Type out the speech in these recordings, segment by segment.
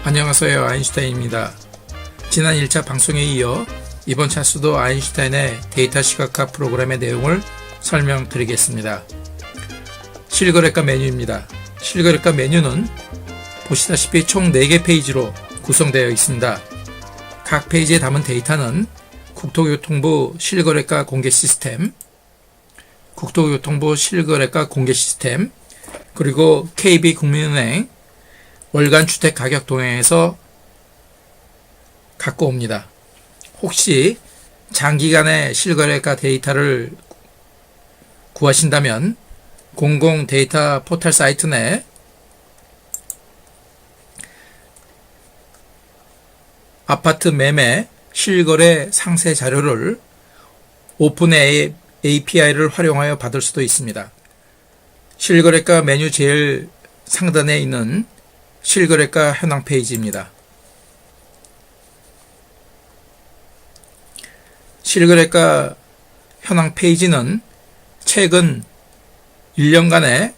안녕하세요, 아인슈타인입니다. 지난 1차 방송에 이어 이번 차수도 아인슈타인의 데이터 시각화 프로그램의 내용을 설명드리겠습니다. 실거래가 메뉴입니다. 실거래가 메뉴는 보시다시피 총 4개 페이지로 구성되어 있습니다. 각 페이지에 담은 데이터는 국토교통부 실거래가 공개 시스템, 국토교통부 실거래가 공개 시스템, 그리고 KB국민은행 월간 주택 가격 동향에서 갖고 옵니다. 혹시 장기간의 실거래가 데이터를 구하신다면 공공 데이터 포털 사이트 내 아파트 매매 실거래 상세 자료를 오픈 API를 활용하여 받을 수도 있습니다. 실거래가 메뉴 제일 상단에 있는 실거래가 현황 페이지입니다. 실거래가 현황 페이지는 최근 1년간의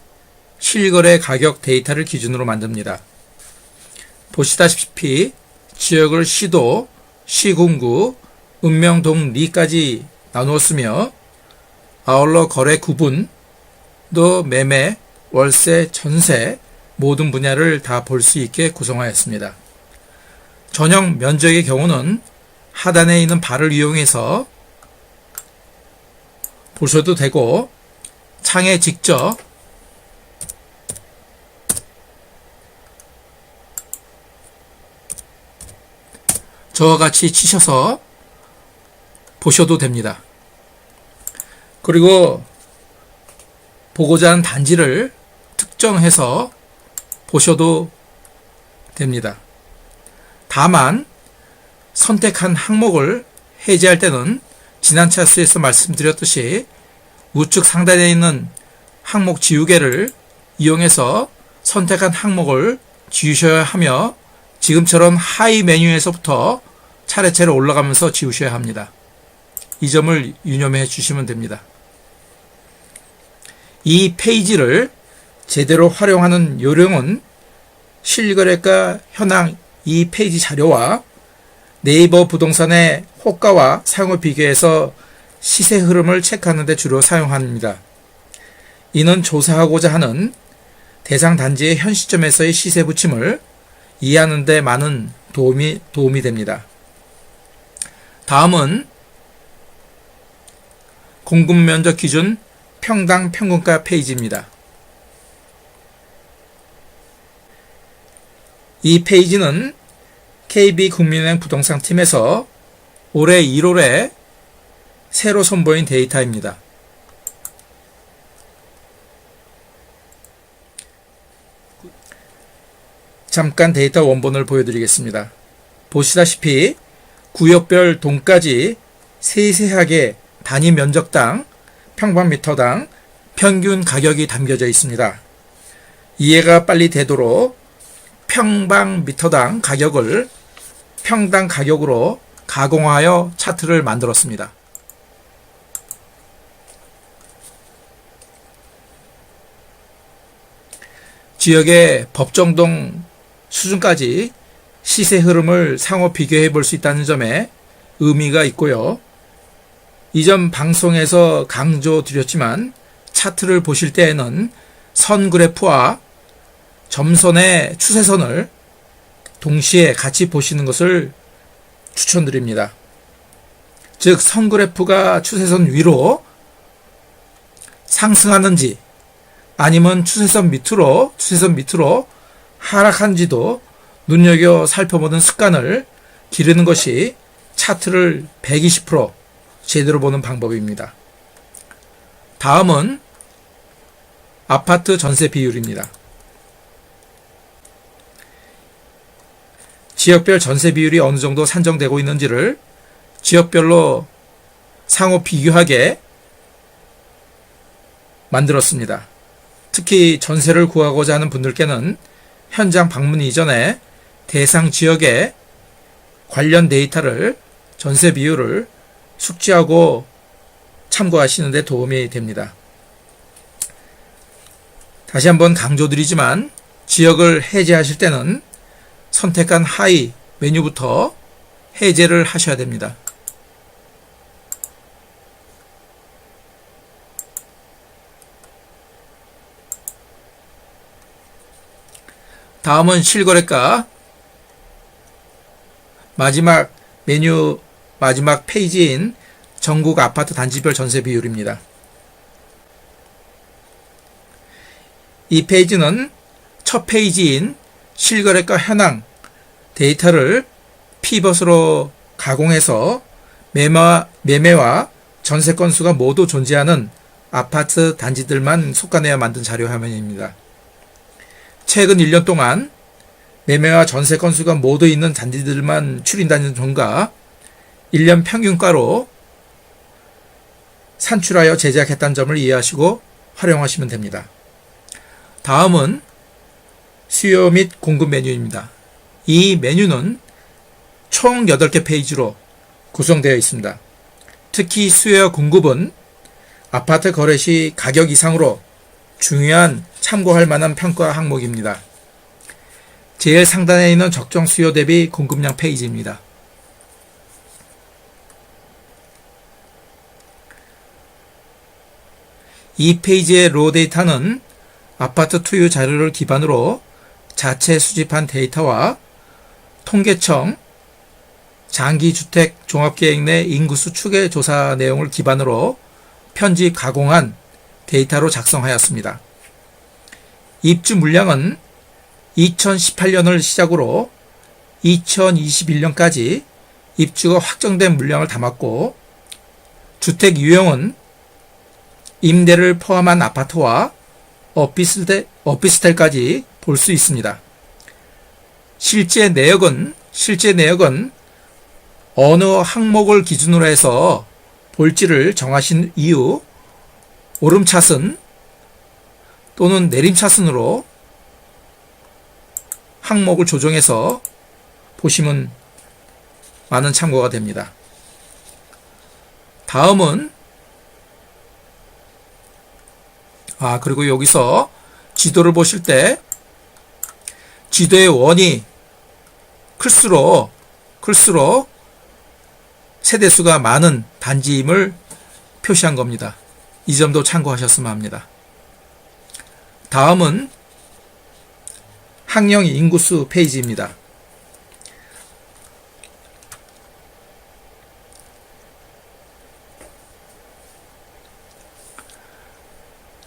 실거래 가격 데이터를 기준으로 만듭니다. 보시다시피 지역을 시도, 시군구, 읍명동, 리까지 나누었으며 아울러 거래 구분, 또 매매, 월세, 전세 모든 분야를 다 볼 수 있게 구성하였습니다. 전용 면적의 경우는 하단에 있는 바를 이용해서 보셔도 되고 창에 직접 저와 같이 치셔서 보셔도 됩니다. 그리고 보고자 하는 단지를 특정해서 보셔도 됩니다. 다만 선택한 항목을 해제할 때는 지난 차수에서 말씀드렸듯이 우측 상단에 있는 항목 지우개를 이용해서 선택한 항목을 지우셔야 하며 지금처럼 하위 메뉴에서부터 차례차례 올라가면서 지우셔야 합니다. 이 점을 유념해 주시면 됩니다. 이 페이지를 제대로 활용하는 요령은 실거래가 현황 이 페이지 자료와 네이버 부동산의 호가와 사용을 비교해서 시세 흐름을 체크하는 데 주로 사용합니다. 이는 조사하고자 하는 대상 단지의 현 시점에서의 시세 부침을 이해하는 데 많은 도움이 됩니다. 다음은 공급 면적 기준 평당 평균가 페이지입니다. 이 페이지는 KB국민은행 부동산팀에서 올해 1월에 새로 선보인 데이터입니다. 잠깐 데이터 원본을 보여드리겠습니다. 보시다시피 구역별 동까지 세세하게 단위 면적당, 평방미터당 평균 가격이 담겨져 있습니다. 이해가 빨리 되도록 평방미터당 가격을 평당 가격으로 가공하여 차트를 만들었습니다. 지역의 법정동 수준까지 시세 흐름을 상호 비교해 볼 수 있다는 점에 의미가 있고요. 이전 방송에서 강조드렸지만 차트를 보실 때에는 선 그래프와 점선의 추세선을 동시에 같이 보시는 것을 추천드립니다. 즉, 선 그래프가 추세선 위로 상승하는지 아니면 추세선 밑으로 하락한지도 눈여겨 살펴보는 습관을 기르는 것이 차트를 120% 제대로 보는 방법입니다. 다음은 아파트 전세 비율입니다. 지역별 전세 비율이 어느 정도 산정되고 있는지를 지역별로 상호 비교하게 만들었습니다. 특히 전세를 구하고자 하는 분들께는 현장 방문 이전에 대상 지역의 관련 데이터를 전세 비율을 숙지하고 참고하시는 데 도움이 됩니다. 다시 한번 강조드리지만 지역을 해제하실 때는 선택한 하위 메뉴부터 해제를 하셔야 됩니다. 다음은 실거래가 마지막 메뉴 마지막 페이지인 전국 아파트 단지별 전세 비율입니다. 이 페이지는 첫 페이지인 실거래가 현황 데이터를 피벗으로 가공해서 매매와 전세 건수가 모두 존재하는 아파트 단지들만 속아내어 만든 자료 화면입니다. 최근 1년 동안 매매와 전세 건수가 모두 있는 단지들만 추린다는 점과 1년 평균가로 산출하여 제작했다는 점을 이해하시고 활용하시면 됩니다. 다음은 수요 및 공급 메뉴입니다. 이 메뉴는 총 8개 페이지로 구성되어 있습니다. 특히 수요와 공급은 아파트 거래 시 가격 이상으로 중요한 참고할 만한 평가 항목입니다. 제일 상단에 있는 적정 수요 대비 공급량 페이지입니다. 이 페이지의 로 데이터는 아파트 투유 자료를 기반으로 자체 수집한 데이터와 통계청 장기주택 종합계획 내 인구수 추계 조사 내용을 기반으로 편집 가공한 데이터로 작성하였습니다. 입주 물량은 2018년을 시작으로 2021년까지 입주가 확정된 물량을 담았고, 주택 유형은 임대를 포함한 아파트와 오피스텔까지 볼 수 있습니다. 실제 내역은 어느 항목을 기준으로 해서 볼지를 정하신 이후 오름차순 또는 내림차순으로 항목을 조정해서 보시면 많은 참고가 됩니다. 다음은 그리고 여기서 지도를 보실 때 지도의 원이 클수록 세대수가 많은 단지임을 표시한 겁니다. 이 점도 참고하셨으면 합니다. 다음은 학령 인구수 페이지입니다.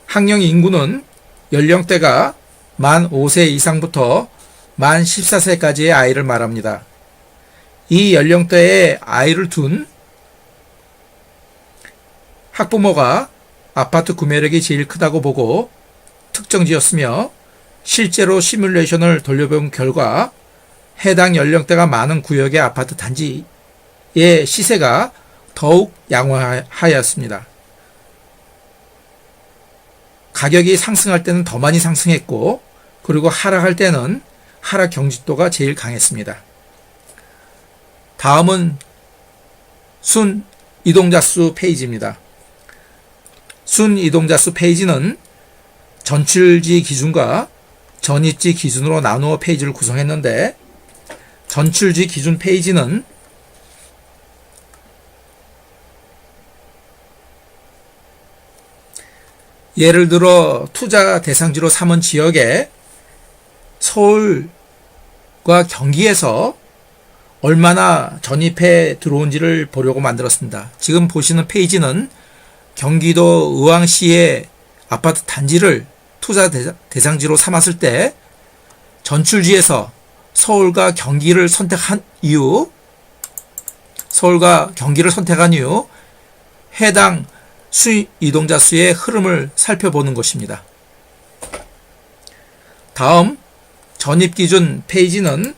학령 인구는 연령대가 만 5세 이상부터 만 14세까지의 아이를 말합니다. 이 연령대에 아이를 둔 학부모가 아파트 구매력이 제일 크다고 보고 특정지었으며, 실제로 시뮬레이션을 돌려본 결과 해당 연령대가 많은 구역의 아파트 단지의 시세가 더욱 양호하였습니다. 가격이 상승할 때는 더 많이 상승했고, 그리고 하락할 때는 하락 경직도가 제일 강했습니다. 다음은 순 이동자 수 페이지입니다. 순 이동자 수 페이지는 전출지 기준과 전입지 기준으로 나누어 페이지를 구성했는데, 전출지 기준 페이지는 예를 들어 투자 대상지로 삼은 지역에 서울과 경기에서 얼마나 전입해 들어온지를 보려고 만들었습니다. 지금 보시는 페이지는 경기도 의왕시의 아파트 단지를 투자 대상지로 삼았을 때 전출지에서 서울과 경기를 선택한 이후 해당 이동자 수의 흐름을 살펴보는 것입니다. 다음 전입기준 페이지는,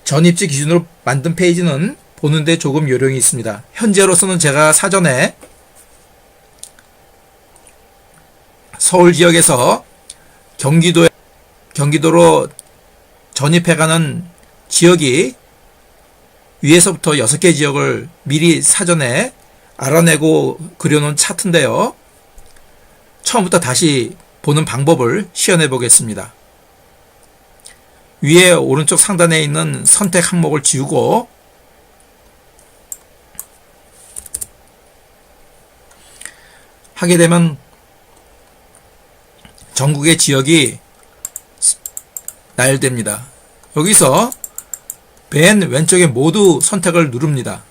전입지 기준으로 만든 페이지는 보는데 조금 요령이 있습니다. 현재로서는 제가 사전에 서울 지역에서 경기도로 전입해가는 지역이 위에서부터 6개 지역을 미리 사전에 알아내고 그려놓은 차트인데요. 처음부터 다시 보는 방법을 시연해 보겠습니다. 위에 오른쪽 상단에 있는 선택 항목을 지우고 하게 되면 전국의 지역이 나열됩니다. 여기서 맨 왼쪽에 모두 선택을 누릅니다.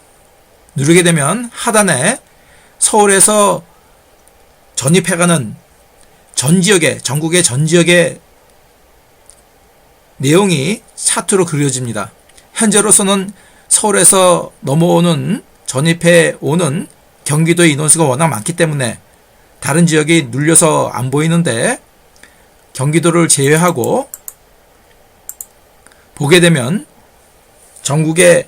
누르게 되면 하단에 서울에서 전입해가는 전 지역의, 전국의 전 지역의 내용이 차트로 그려집니다. 현재로서는 서울에서 넘어오는, 전입해 오는 경기도의 인원수가 워낙 많기 때문에 다른 지역이 눌려서 안 보이는데, 경기도를 제외하고 보게 되면 전국의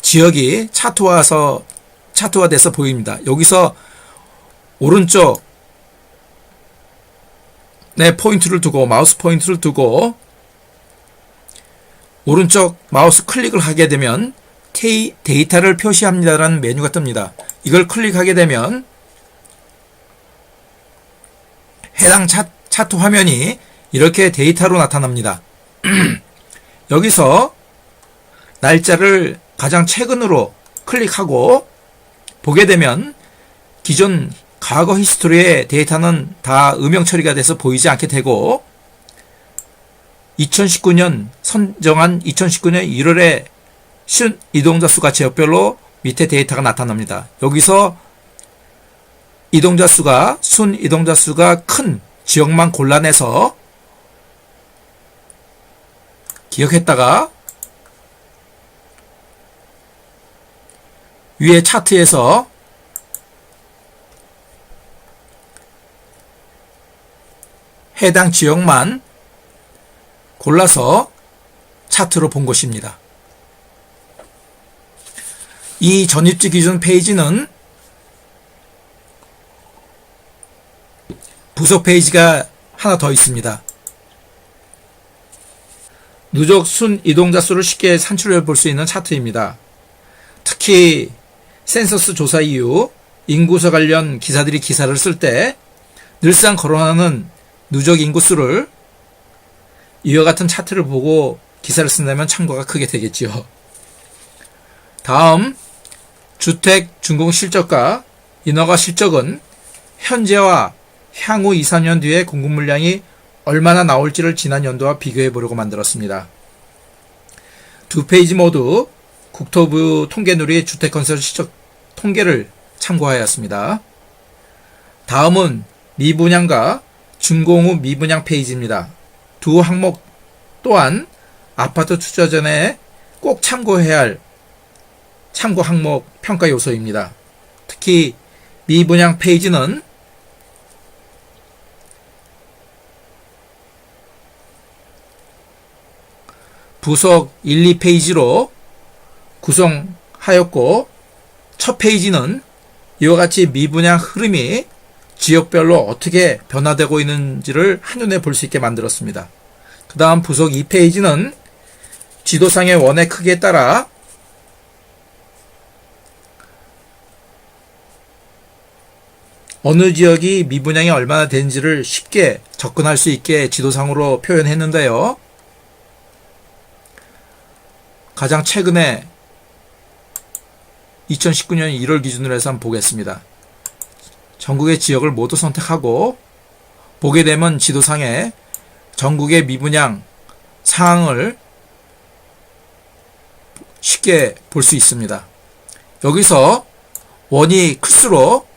지역이 차트화돼서 보입니다. 여기서 오른쪽 포인트를 두고, 마우스 포인트를 두고 오른쪽 마우스 클릭을 하게 되면 데이터를 표시합니다라는 메뉴가 뜹니다. 이걸 클릭하게 되면 해당 차트 화면이 이렇게 데이터로 나타납니다. 여기서 날짜를 가장 최근으로 클릭하고 보게 되면 기존 과거 히스토리의 데이터는 다 음영 처리가 돼서 보이지 않게 되고, 2019년 선정한 2019년 1월에 순 이동자 수가 지역별로 밑에 데이터가 나타납니다. 여기서 이동자 수가, 순 이동자 수가 큰 지역만 골라내서 기억했다가 위에 차트에서 해당 지역만 골라서 차트로 본 것입니다. 이 전입지 기준 페이지는 부속 페이지가 하나 더 있습니다. 누적 순 이동자 수를 쉽게 산출해 볼 수 있는 차트입니다. 특히 센서스 조사 이후 인구수 관련 기사들이 기사를 쓸 때 늘상 거론하는 누적 인구수를 이와 같은 차트를 보고 기사를 쓴다면 참고가 크게 되겠지요. 다음, 주택 준공 실적과 인허가 실적은 현재와 향후 2, 3년 뒤에 공급 물량이 얼마나 나올지를 지난 연도와 비교해 보려고 만들었습니다. 두 페이지 모두 국토부 통계누리 주택건설 실적 통계를 참고하였습니다. 다음은 미분양과 준공 후 미분양 페이지입니다. 두 항목 또한 아파트 투자 전에 꼭 참고해야 할 참고 항목 평가 요소입니다. 특히 미분양 페이지는 부속 1, 2페이지로 구성하였고, 첫 페이지는 이와 같이 미분양 흐름이 지역별로 어떻게 변화되고 있는지를 한눈에 볼 수 있게 만들었습니다. 그 다음 부속 2페이지는 지도상의 원의 크기에 따라 어느 지역이 미분양이 얼마나 되는지를 쉽게 접근할 수 있게 지도상으로 표현했는데요. 가장 최근에 2019년 1월 기준으로 해서 한번 보겠습니다. 전국의 지역을 모두 선택하고 보게 되면 지도상에 전국의 미분양 상황을 쉽게 볼 수 있습니다. 여기서 원이 클수록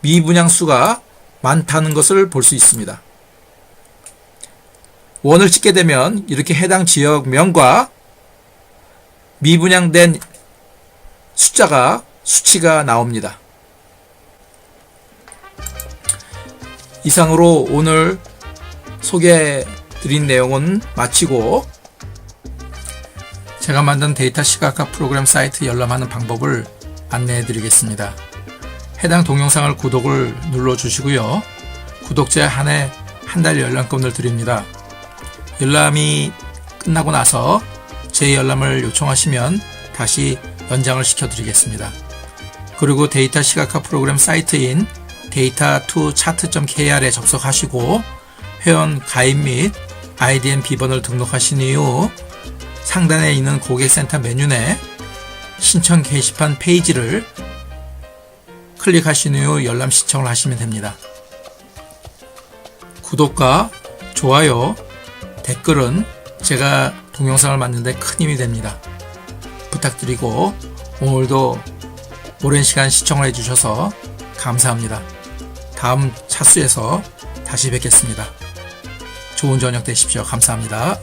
미분양 수가 많다는 것을 볼 수 있습니다. 원을 찍게 되면 이렇게 해당 지역명과 미분양된 수치가 나옵니다. 이상으로 오늘 소개해드린 내용은 마치고, 제가 만든 데이터 시각화 프로그램 사이트 열람하는 방법을 안내해드리겠습니다. 해당 동영상을 구독을 눌러주시고요. 구독자에 한해 한 달 열람권을 드립니다. 열람이 끝나고 나서 재열람을 요청하시면 다시 연장을 시켜드리겠습니다. 그리고 데이터 시각화 프로그램 사이트인 data2chart.kr에 접속하시고 회원 가입 및 IDN 비번을 등록하신 이후 상단에 있는 고객센터 메뉴 내 신청 게시판 페이지를 클릭하신 이후 열람 신청을 하시면 됩니다. 구독과 좋아요, 댓글은 제가 동영상을 만드는 데 큰 힘이 됩니다. 부탁드리고 오늘도 오랜 시간 시청을 해주셔서 감사합니다. 다음 차수에서 다시 뵙겠습니다. 좋은 저녁 되십시오. 감사합니다.